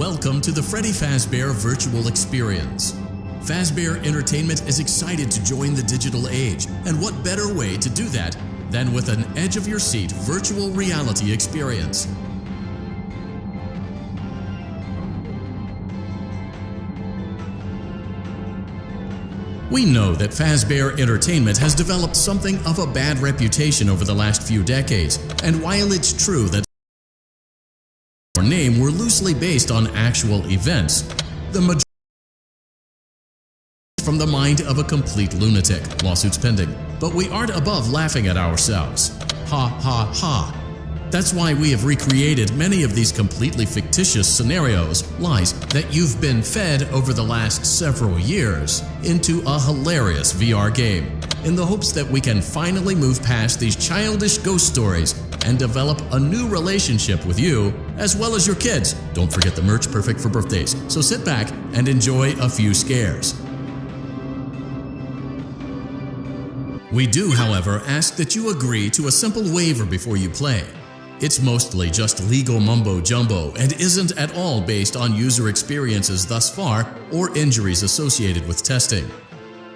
Welcome to the Freddy Fazbear Virtual Experience. Fazbear Entertainment is excited to join the digital age, and what better way to do that than with an edge-of-your-seat virtual reality experience. We know that Fazbear Entertainment has developed something of a bad reputation over the last few decades, and while it's true that our name were loosely based on actual events, the majority from the mind of a complete lunatic, lawsuits pending. But we aren't above laughing at ourselves. Ha ha ha. That's why we have recreated many of these completely fictitious scenarios, lies that you've been fed over the last several years, into a hilarious VR game, in the hopes that we can finally move past these childish ghost stories and develop a new relationship with you, as well as your kids. Don't forget the merch, perfect for birthdays. So sit back and enjoy a few scares. We do, however, ask that you agree to a simple waiver before you play. It's mostly just legal mumbo-jumbo and isn't at all based on user experiences thus far or injuries associated with testing.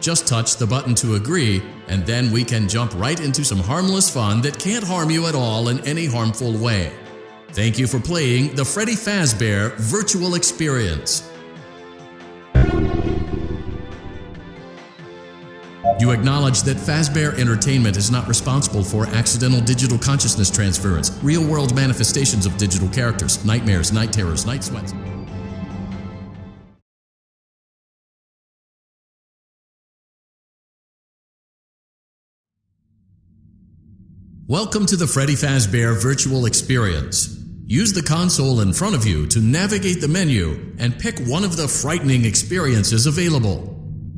Just touch the button to agree, and then we can jump right into some harmless fun that can't harm you at all in any harmful way. Thank you for playing the Freddy Fazbear Virtual Experience. You acknowledge that Fazbear Entertainment is not responsible for accidental digital consciousness transference, real-world manifestations of digital characters, nightmares, night terrors, night sweats. Welcome to the Freddy Fazbear Virtual Experience. Use the console in front of you to navigate the menu and pick one of the frightening experiences available.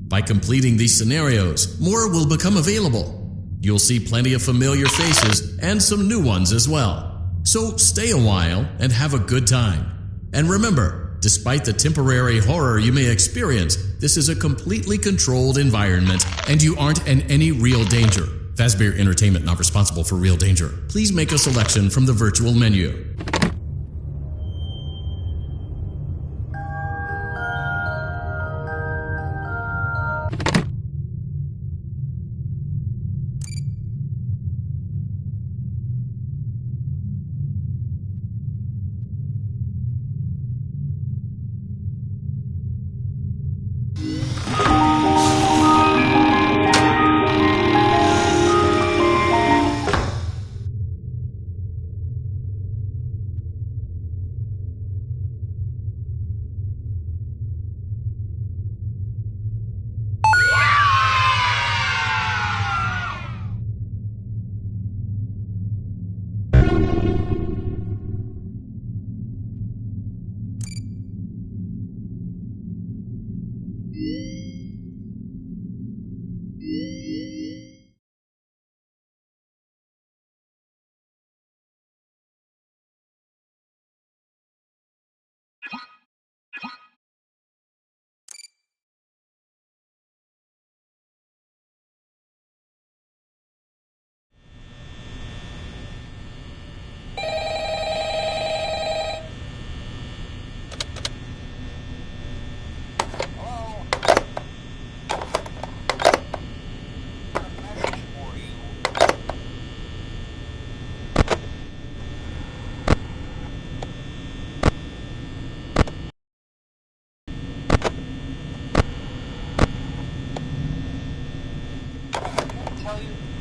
By completing these scenarios, more will become available. You'll see plenty of familiar faces and some new ones as well. So stay a while and have a good time. And remember, despite the temporary horror you may experience, this is a completely controlled environment and you aren't in any real danger. Fazbear Entertainment not responsible for real danger. Please make a selection from the virtual menu.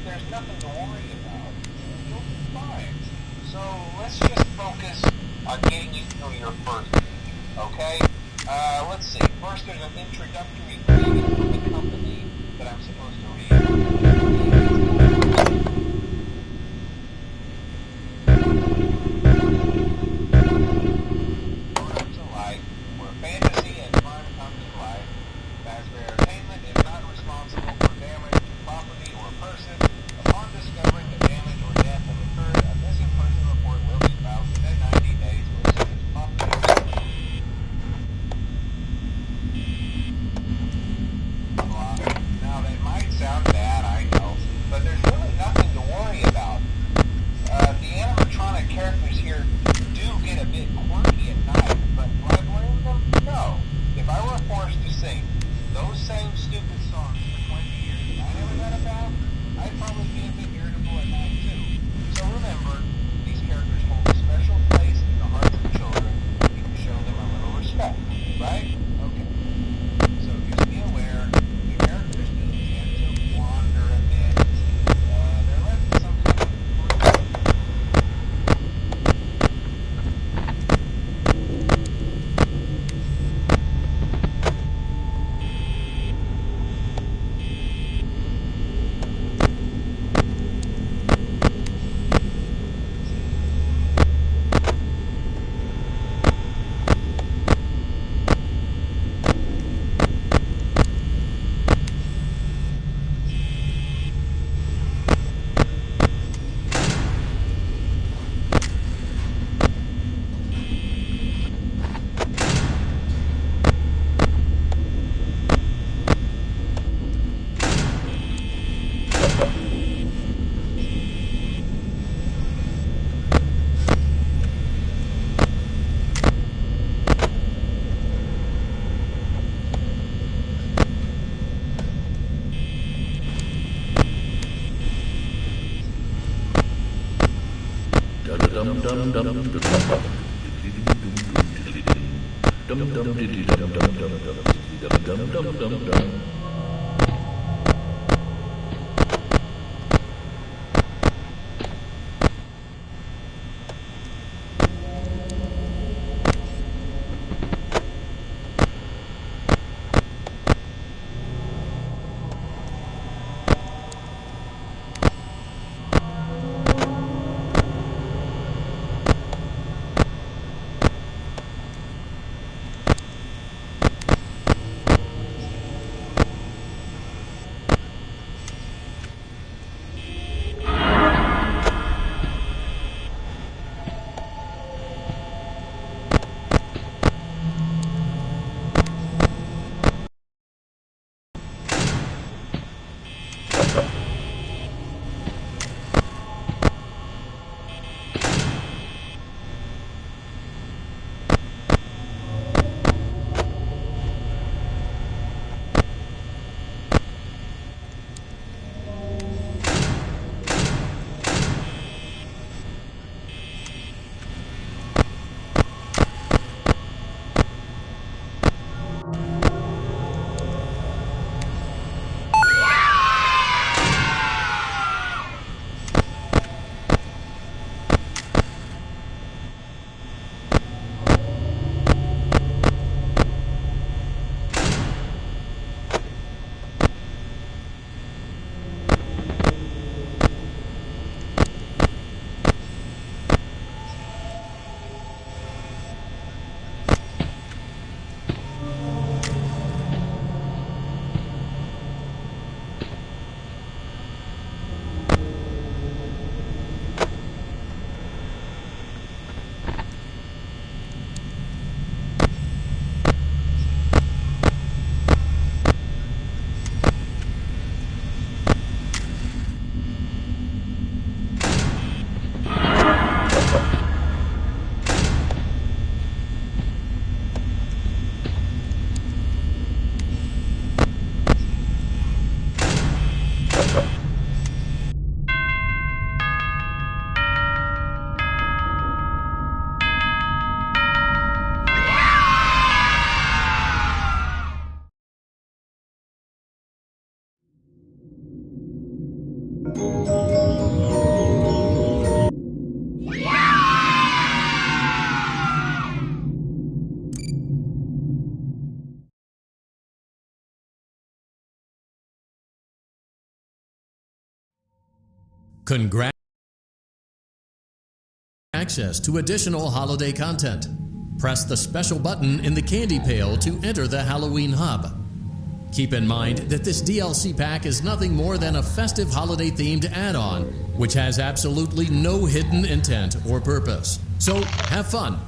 There's nothing to worry about. You'll be fine. So let's just focus on getting you through your first week, okay? Let's see. First, there's an introductory greeting from the company that I'm supposed to read. Comes to life, where fantasy and crime come to life. Fazbear Entertainment is not responsible for damage to property or person. Upon discovering the damage or death have occurred, a missing person report will be filed within 90 days with such property. Now that might sound bad, I know. Congrats! Access to additional holiday content. Press the special button in the candy pail to enter the Halloween hub. Keep in mind that this DLC pack is nothing more than a festive holiday-themed add-on, which has absolutely no hidden intent or purpose. So, have fun!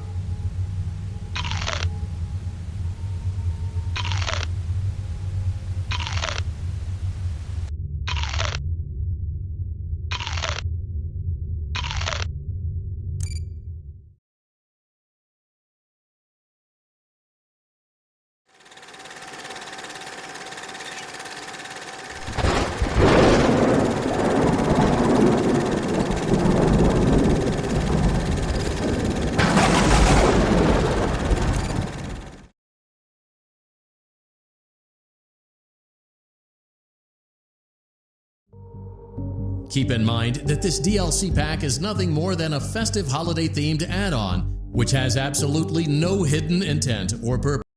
Keep in mind that this DLC pack is nothing more than a festive holiday-themed add-on, which has absolutely no hidden intent or purpose.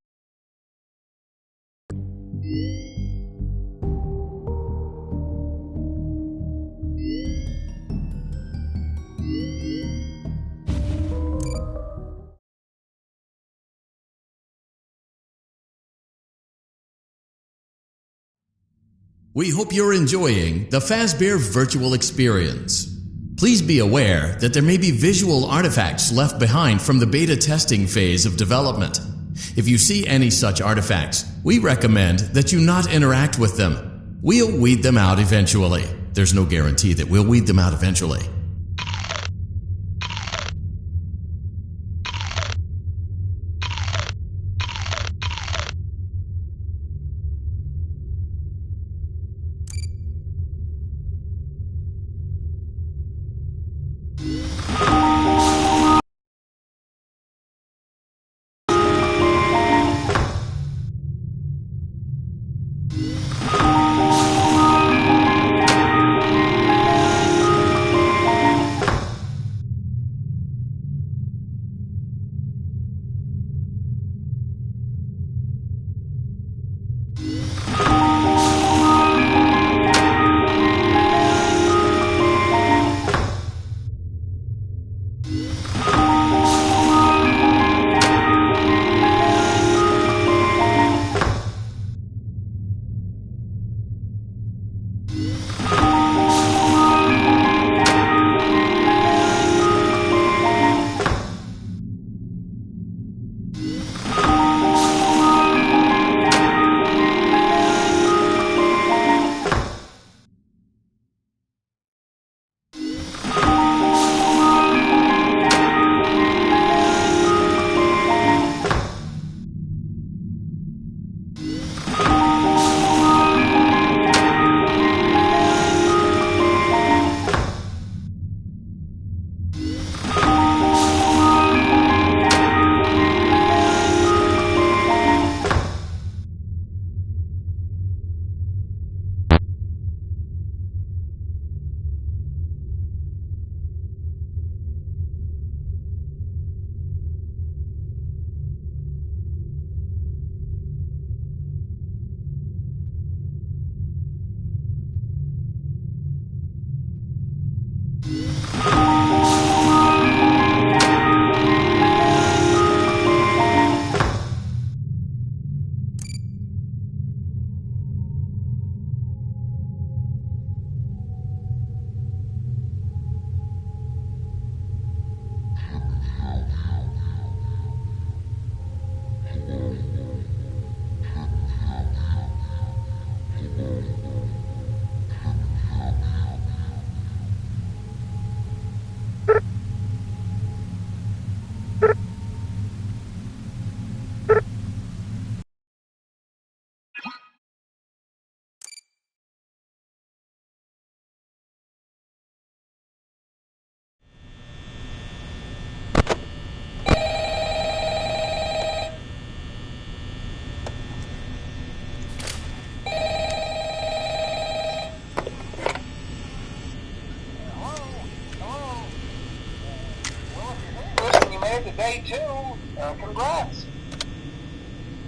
We hope you're enjoying the Fazbear virtual experience. Please be aware that there may be visual artifacts left behind from the beta testing phase of development. If you see any such artifacts, we recommend that you not interact with them. We'll weed them out eventually. There's no guarantee that we'll weed them out eventually.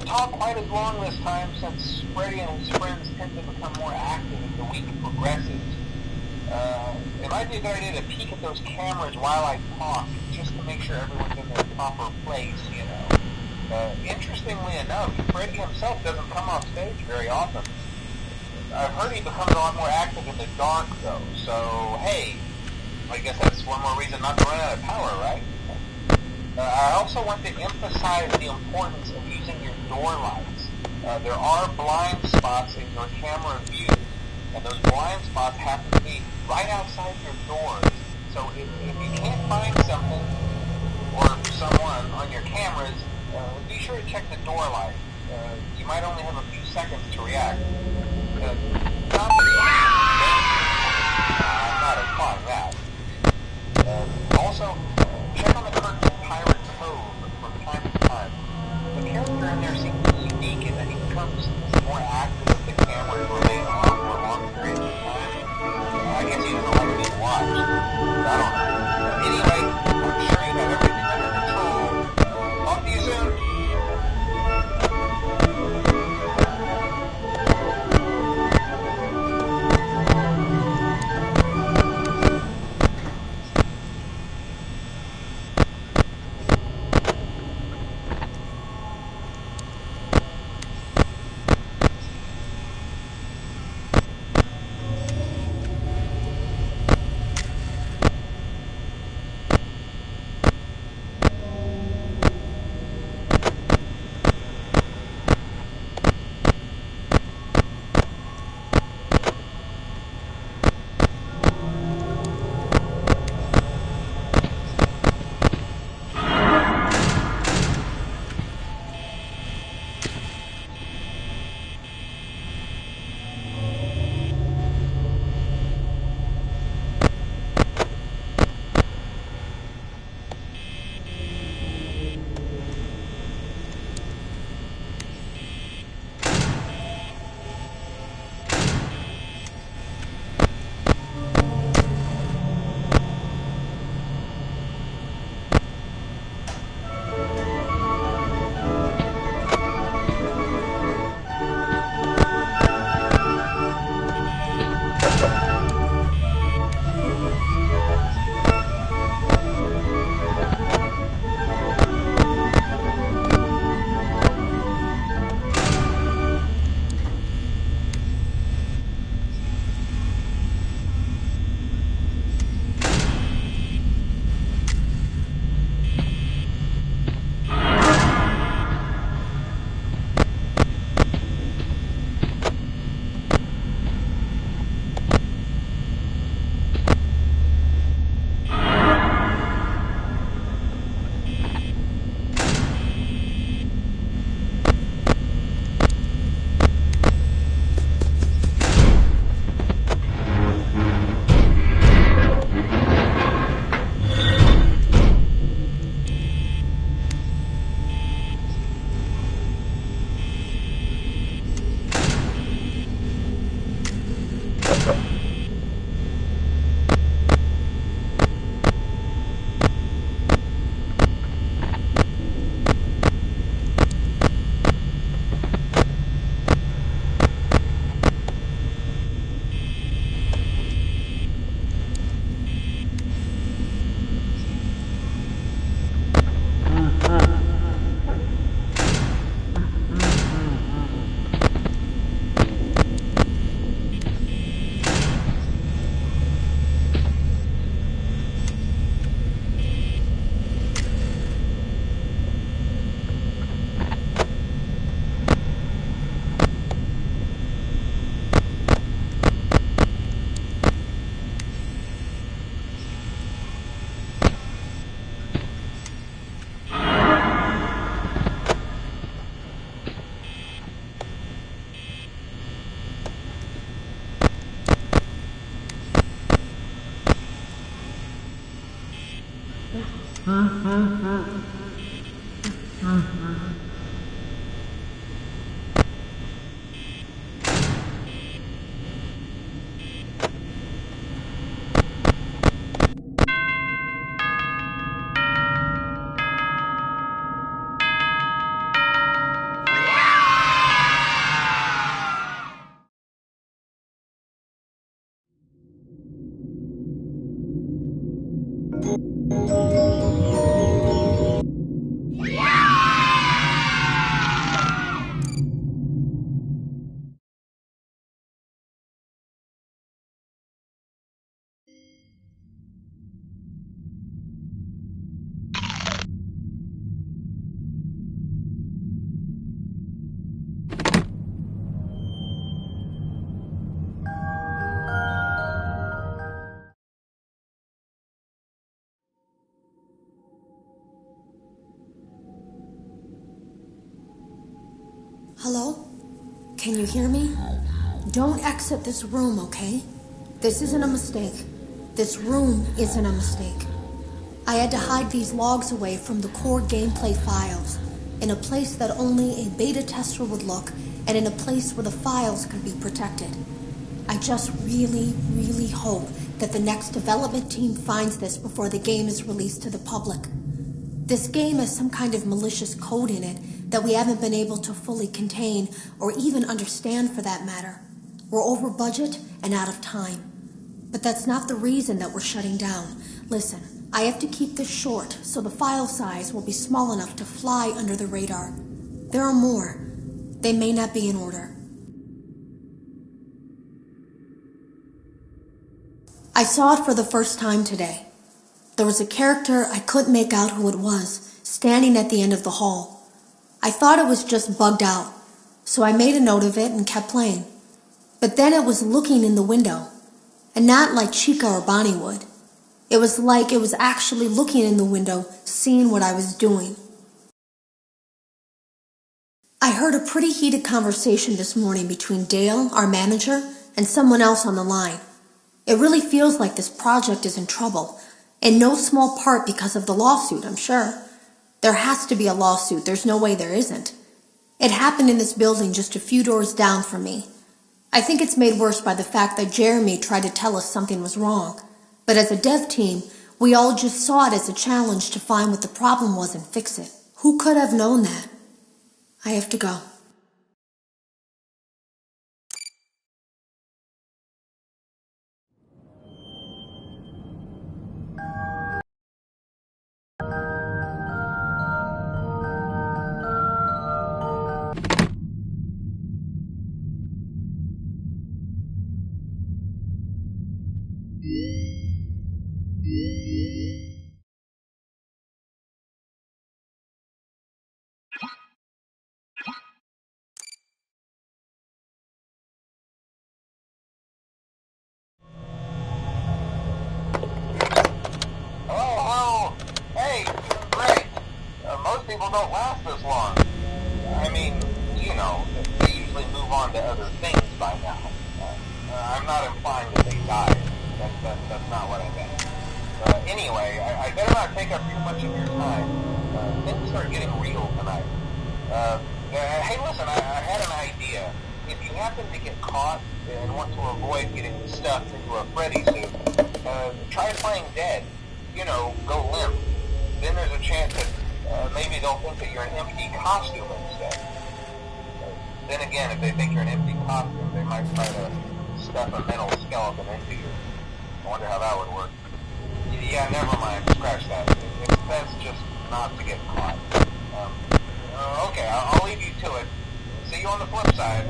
talk quite as long this time since Freddy and his friends tend to become more active as the week progresses. It might be a good idea to peek at those cameras while I talk, just to make sure everyone's in their proper place, you know. Interestingly enough, Freddy himself doesn't come off stage very often. I've heard he becomes a lot more active in the dark, though, so hey, I guess that's one more reason not to run out of power, right? I also want to emphasize the importance of using your door lights. There are blind spots in your camera view, and those blind spots happen to be right outside your doors. So if you can't find something or someone on your cameras, be sure to check the door light. You might only have a few seconds to react. Not I'm not implying that. Also, check on the curtain of Pirate Cove from time to time. The character in there seems unique in that he becomes more active if the cameras remain on for long periods of time. I guess he doesn't like being watched. I don't know. Anyway, I'm sure you have everything under control. Talk to you soon. Hello? Can you hear me? Don't exit this room, okay? This isn't a mistake. This room isn't a mistake. I had to hide these logs away from the core gameplay files, in a place that only a beta tester would look, and in a place where the files could be protected. I just really, really hope that the next development team finds this before the game is released to the public. This game has some kind of malicious code in it that we haven't been able to fully contain or even understand for that matter. We're over budget and out of time. But that's not the reason that we're shutting down. Listen, I have to keep this short so the file size will be small enough to fly under the radar. There are more. They may not be in order. I saw it for the first time today. There was a character I couldn't make out who it was, standing at the end of the hall. I thought it was just bugged out, so I made a note of it and kept playing. But then it was looking in the window, and not like Chica or Bonnie would. It was like it was actually looking in the window, seeing what I was doing. I heard a pretty heated conversation this morning between Dale, our manager, and someone else on the line. It really feels like this project is in trouble, in no small part because of the lawsuit, I'm sure. There has to be a lawsuit, there's no way there isn't. It happened in this building just a few doors down from me. I think it's made worse by the fact that Jeremy tried to tell us something was wrong. But as a dev team, we all just saw it as a challenge to find what the problem was and fix it. Who could have known that? I have to go. Hello? Hey, great. Most people don't last this long. I mean, you know, they usually move on to other things by now. I'm not implying that they died. That's not what I meant. Anyway, I better not take up too much of your time. Things start getting real tonight. Hey, listen, I had an idea. If you happen to get caught and want to avoid getting stuffed into a Freddy suit, try playing dead. You know, go limp. Then there's a chance that maybe they'll think that you're an empty costume instead. Then again, if they think you're an empty costume, they might try to stuff a metal skeleton into you. I wonder how that would work. Yeah, never mind. Scratch that. It's best just not to get caught. Okay, I'll leave you to it. See you on the flip side.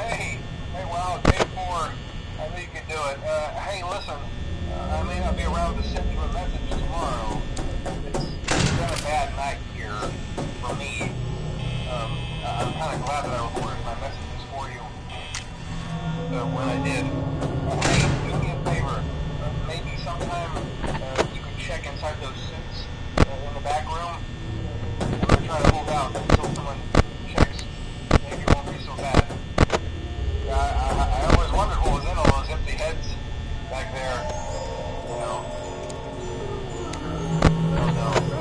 Hey, hey, wow, day 4. I knew you could do it. Hey, listen, I may not be around to send you a message tomorrow. It's been a bad night here for me. I'm kind of glad that I recorded my messages for you when I did. Hey, do me a favor. Maybe sometime you could check inside those suits in the back room. I'm going to try to hold out until someone checks. Maybe it won't be so bad. I always wondered what was in all those empty heads back there. You know. Oh no.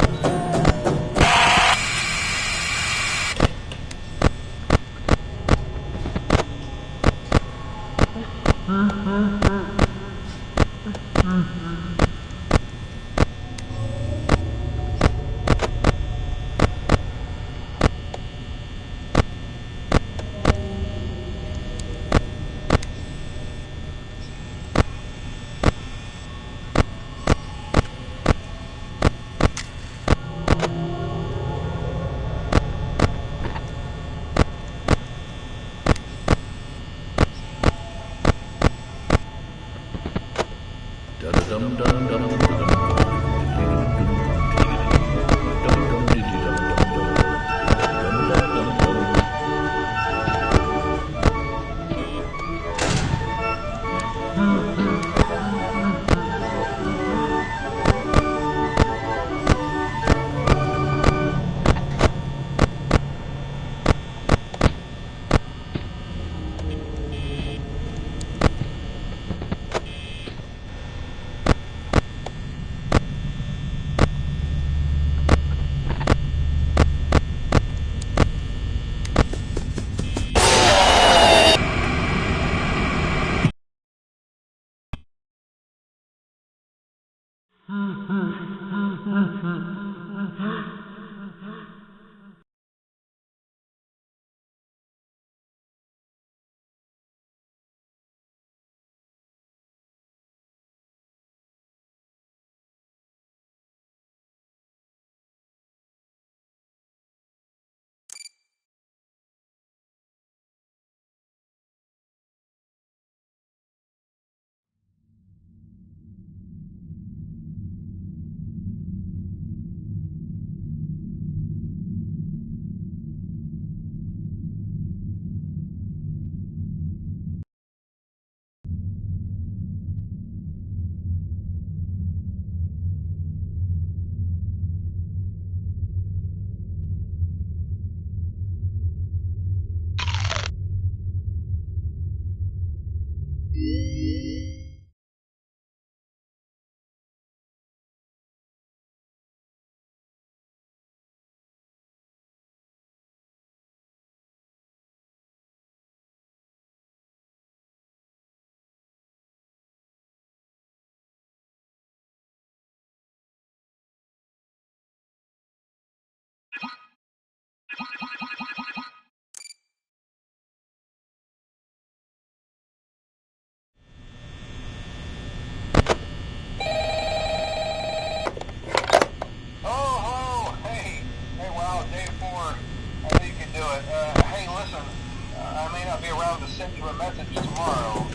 Send you a message tomorrow.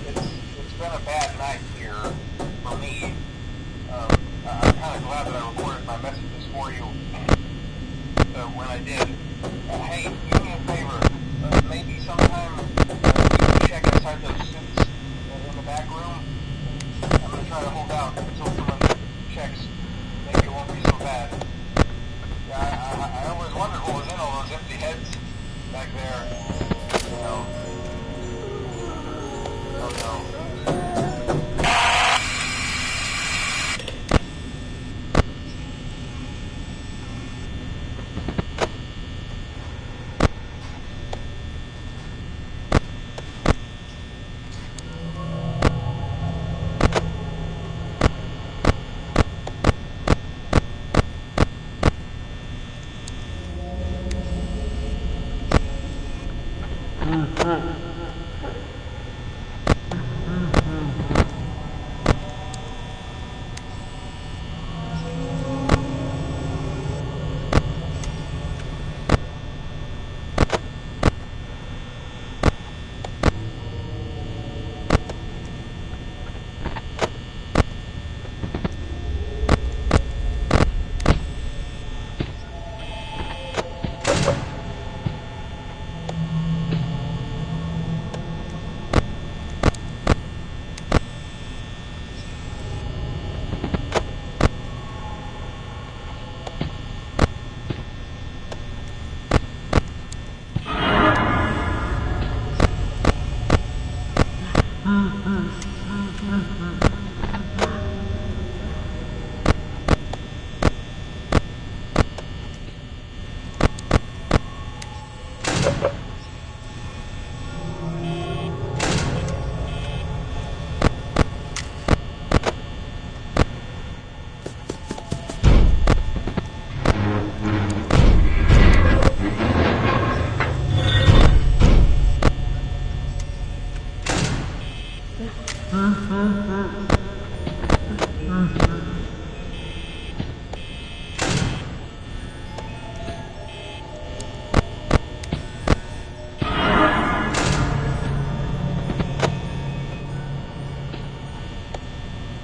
It's been a bad night here for me. I'm kind of glad that I recorded my messages for you when I did. Hey, do me a favor. Maybe sometime we can check inside those suits in the back room. I'm going to try to hold out until someone checks. Maybe it won't be so bad. I always wondered what was in all those empty heads back there. You know. Oh no.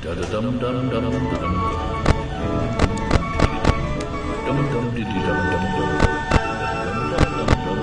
Dum dum dum dum dum dum dum diddy dum dum dum dum dum dum dum.